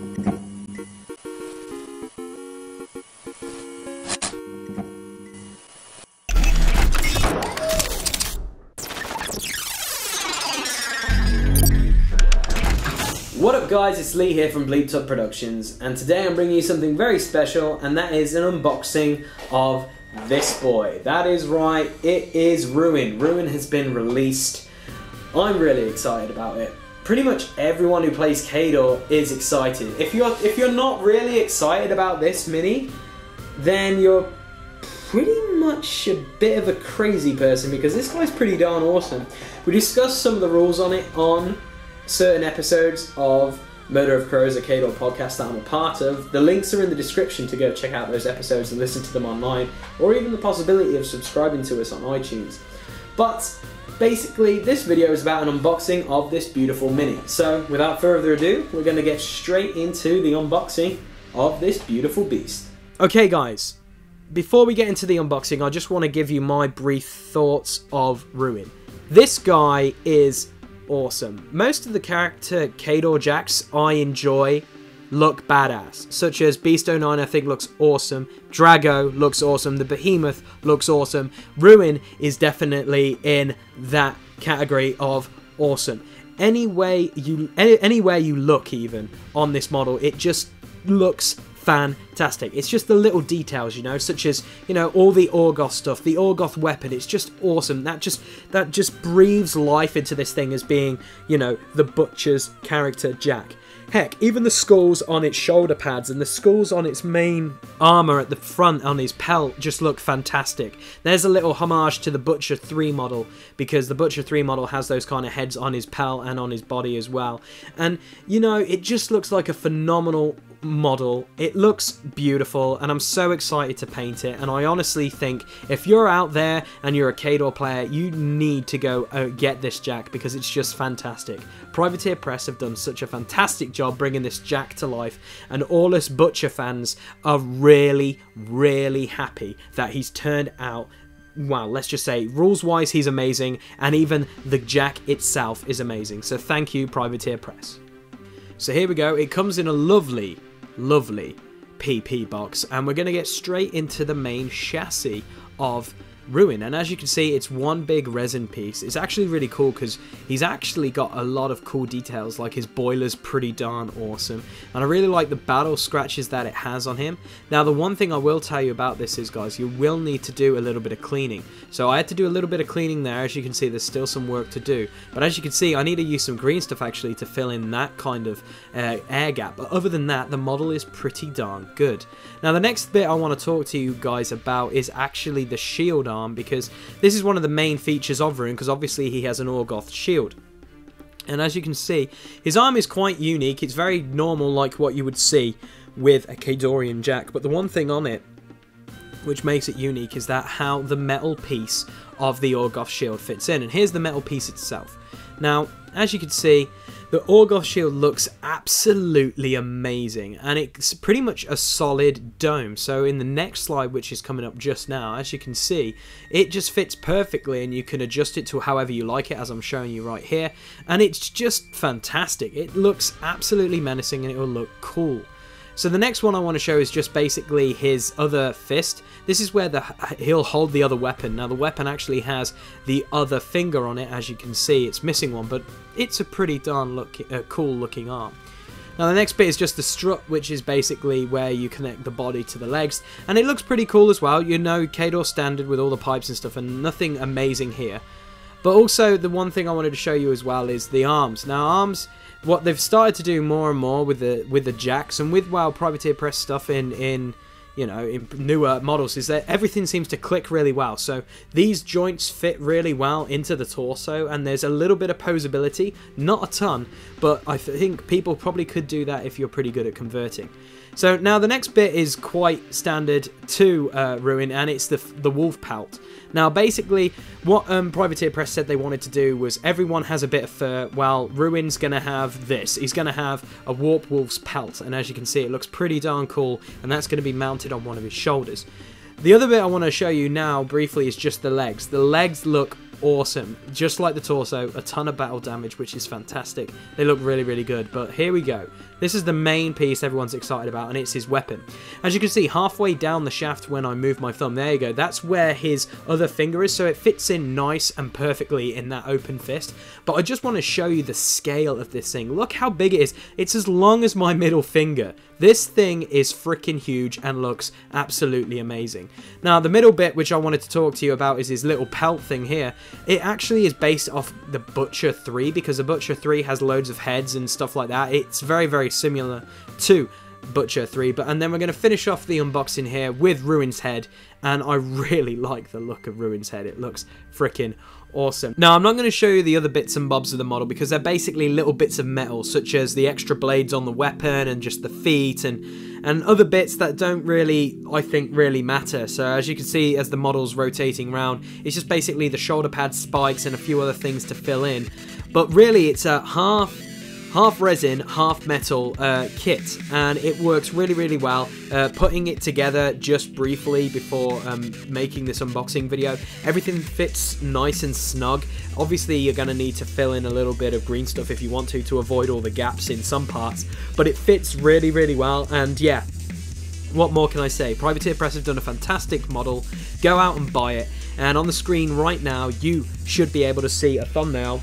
What up guys, it's Lee here from Bleeped Up Productions, and today I'm bringing you something very special, and that is an unboxing of this boy. That is right, it is Ruin. Ruin has been released. I'm really excited about it. Pretty much everyone who plays Kador is excited. If you're not really excited about this mini, then you're pretty much a bit of a crazy person, because this guy's pretty darn awesome. We discussed some of the rules on it on certain episodes of Murder of Crows, a Kador podcast that I'm a part of. The links are in the description to go check out those episodes and listen to them online, or even the possibility of subscribing to us on iTunes. But basically, this video is about an unboxing of this beautiful mini. So without further ado, we're going to get straight into the unboxing of this beautiful beast. Okay guys, before we get into the unboxing, I just want to give you my brief thoughts of Ruin. This guy is awesome. Most of the character Kador Jacks I enjoy look badass, such as Beast09 I think looks awesome, Drago looks awesome, the Behemoth looks awesome. Ruin is definitely in that category of awesome. Anywhere you look even on this model, it just looks fantastic. It's just the little details, you know, such as, you know, all the Orgoth stuff, the Orgoth weapon. It's just awesome. That just breathes life into this thing as being, you know, the Butcher's character Jack. Heck, even the skulls on its shoulder pads and the skulls on its main armor at the front on his pelt just look fantastic. There's a little homage to the Butcher 3 model, because the Butcher 3 model has those kind of heads on his pelt and on his body as well. And, you know, it just looks like a phenomenal model. It looks beautiful, and I'm so excited to paint it. And I honestly think if you're out there and you're a Kador player, you need to go get this Jack, because it's just fantastic. Privateer Press have done such a fantastic job bringing this Jack to life, and all us Butcher fans are really happy that he's turned out, well, let's just say rules wise he's amazing, and even the Jack itself is amazing. So thank you, Privateer Press. So here we go. It comes in a lovely PP box, and we're going to get straight into the main chassis of Ruin. And as you can see, it's one big resin piece. It's actually really cool because he's actually got a lot of cool details, like his boiler's pretty darn awesome, and I really like the battle scratches that it has on him. Now the one thing I will tell you about this is, guys, you will need to do a little bit of cleaning. So I had to do a little bit of cleaning there. As you can see, there's still some work to do, but as you can see, I need to use some green stuff actually to fill in that kind of air gap. But other than that, the model is pretty darn good. Now the next bit I want to talk to you guys about is actually the shield arm, because this is one of the main features of Ruin, because obviously he has an Orgoth shield. And as you can see, his arm is quite unique. It's very normal, like what you would see with a Kadorian Jack, but the one thing on it which makes it unique is that how the metal piece of the Orgoth shield fits in. And here's the metal piece itself. Now, as you can see, the Orgoth shield looks absolutely amazing, and it's pretty much a solid dome. So in the next slide, which is coming up just now, as you can see, it just fits perfectly, and you can adjust it to however you like it, as I'm showing you right here, and it's just fantastic. It looks absolutely menacing, and it will look cool. So the next one I want to show is just basically his other fist. This is where he'll hold the other weapon. Now the weapon actually has the other finger on it, as you can see. It's missing one, but it's a pretty darn cool looking arm. Now the next bit is just the strut, which is basically where you connect the body to the legs, and it looks pretty cool as well. You know, Kador standard with all the pipes and stuff, and nothing amazing here. But also the one thing I wanted to show you as well is the arms. Now arms, what they've started to do more and more with the jacks and with Privateer Press stuff in newer models, is that everything seems to click really well. So these joints fit really well into the torso, and there's a little bit of posability, not a ton, but I think people probably could do that if you're pretty good at converting. So now the next bit is quite standard to Ruin, and it's the wolf pelt. Now basically what Privateer Press said they wanted to do was everyone has a bit of fur. Well, Ruin's going to have this. He's going to have a warp wolf's pelt, and as you can see, it looks pretty darn cool, and that's going to be mounted on one of his shoulders. The other bit I want to show you now briefly is just the legs. The legs look awesome. Just like the torso, a ton of battle damage, which is fantastic. They look really, really good. But here we go. This is the main piece everyone's excited about, and it's his weapon. As you can see, halfway down the shaft when I move my thumb, there you go, that's where his other finger is, so it fits in nice and perfectly in that open fist. But I just want to show you the scale of this thing. Look how big it is. It's as long as my middle finger. This thing is freaking huge and looks absolutely amazing. Now, the middle bit, which I wanted to talk to you about, is his little pelt thing here. It actually is based off the Butcher 3, because the Butcher 3 has loads of heads and stuff like that. It's very, very similar to Butcher 3, and then we're going to finish off the unboxing here with Ruin's head, and I really like the look of Ruin's head. It looks freaking awesome. Now, I'm not going to show you the other bits and bobs of the model because they're basically little bits of metal, such as the extra blades on the weapon and just the feet and other bits that don't really, I think, really matter. So as you can see, as the model's rotating around, it's just basically the shoulder pad spikes and a few other things to fill in. But really, it's a half resin, half metal kit, and it works really, really well. Putting it together just briefly before making this unboxing video, everything fits nice and snug. Obviously, you're going to need to fill in a little bit of green stuff if you want to avoid all the gaps in some parts, but it fits really, really well. And yeah, what more can I say? Privateer Press have done a fantastic model. Go out and buy it, and on the screen right now you should be able to see a thumbnail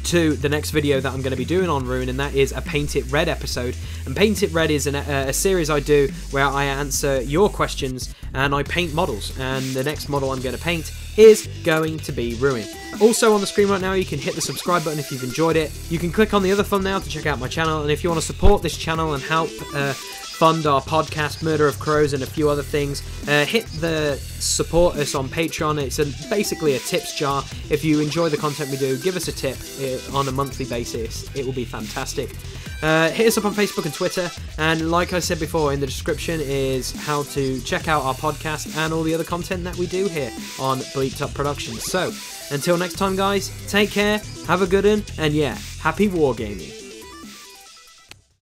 to the next video that I'm going to be doing on Ruin, and that is a Paint It Red episode. And Paint It Red is a series I do where I answer your questions and I paint models, and the next model I'm going to paint is going to be Ruin. Also on the screen right now, you can hit the subscribe button if you've enjoyed it. You can click on the other thumbnail to check out my channel, and if you want to support this channel and help fund our podcast, Murder of Crows, and a few other things, hit the support us on Patreon. It's basically a tips jar. If you enjoy the content we do, give us a tip on a monthly basis. It will be fantastic. Hit us up on Facebook and Twitter, and like I said before, in the description is how to check out our podcast and all the other content that we do here on Bleeped Up Productions. So, until next time guys, take care, have a good one, and yeah, happy wargaming.